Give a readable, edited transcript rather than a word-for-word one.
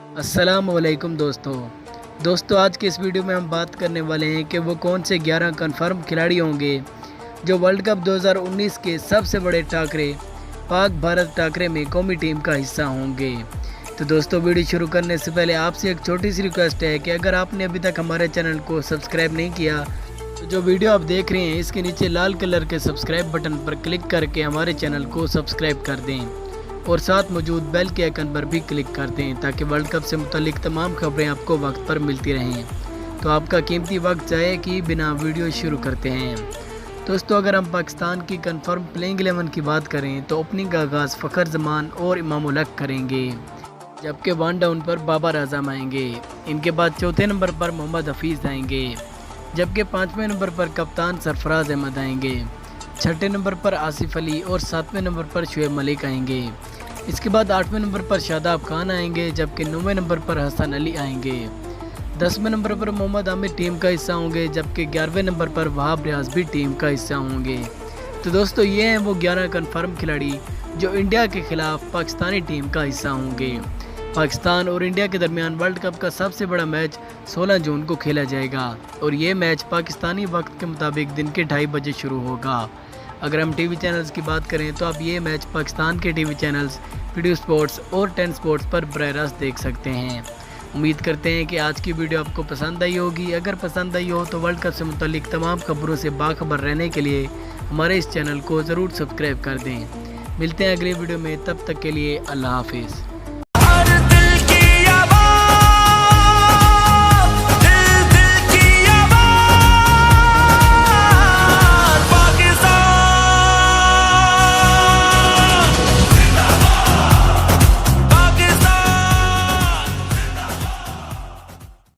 अस्सलामुअलैकुम दोस्तों आज के इस वीडियो में हम बात करने वाले हैं कि वो कौन से 11 कन्फर्म खिलाड़ी होंगे जो वर्ल्ड कप 2019 के सबसे बड़े टाकरे पाक भारत टाकरे में कौमी टीम का हिस्सा होंगे। तो दोस्तों वीडियो शुरू करने से पहले आपसे एक छोटी सी रिक्वेस्ट है कि अगर आपने अभी तक हमारे चैनल को सब्सक्राइब नहीं किया तो जो वीडियो आप देख रहे हैं इसके नीचे लाल कलर के सब्सक्राइब बटन पर क्लिक करके हमारे चैनल को सब्सक्राइब कर दें और साथ मौजूद बेल के आइकन पर भी क्लिक कर दें ताकि वर्ल्ड कप से मुतालिक तमाम खबरें आपको वक्त पर मिलती रहें। तो आपका कीमती वक्त जाए कि बिना वीडियो शुरू करते हैं। दोस्तों अगर हम पाकिस्तान की कंफर्म प्लेइंग 11 की बात करें तो ओपनिंग का आगाज़ फ़खर जमान और इमाम उल हक करेंगे, जबकि 1 डाउन पर बाबर आजम आएंगे। इनके बाद चौथे नंबर पर मोहम्मद हफीज़ आएंगे, जबकि 5वें नंबर पर कप्तान सरफराज अहमद आएंगे। 6ठे नंबर पर आसिफ अली और 7वें नंबर पर शुएब मलिक आएंगे। इसके बाद 8वें नंबर पर शादाब खान आएंगे, जबकि 9वें नंबर पर हसन अली आएंगे। 10वें नंबर पर मोहम्मद आमिर टीम का हिस्सा होंगे, जबकि 11वें नंबर पर वहाब रियाज भी टीम का हिस्सा होंगे। तो दोस्तों ये हैं वो 11 कन्फर्म खिलाड़ी जो इंडिया के खिलाफ पाकिस्तानी टीम का हिस्सा होंगे। पाकिस्तान और इंडिया के दरमियान वर्ल्ड कप का सबसे बड़ा मैच 16 जून को खेला जाएगा और ये मैच पाकिस्तानी वक्त के मुताबिक दिन के 2:30 बजे शुरू होगा। अगर हम टीवी चैनल्स की बात करें तो आप ये मैच पाकिस्तान के टीवी चैनल्स वीडियो स्पोर्ट्स और 10 स्पोर्ट्स पर बराह रास्त देख सकते हैं। उम्मीद करते हैं कि आज की वीडियो आपको पसंद आई होगी। अगर पसंद आई हो तो वर्ल्ड कप से मुतालिक तमाम खबरों से बाखबर रहने के लिए हमारे इस चैनल को ज़रूर सब्सक्राइब कर दें। मिलते हैं अगली वीडियो में, तब तक के लिए अल्लाह हाफिज़।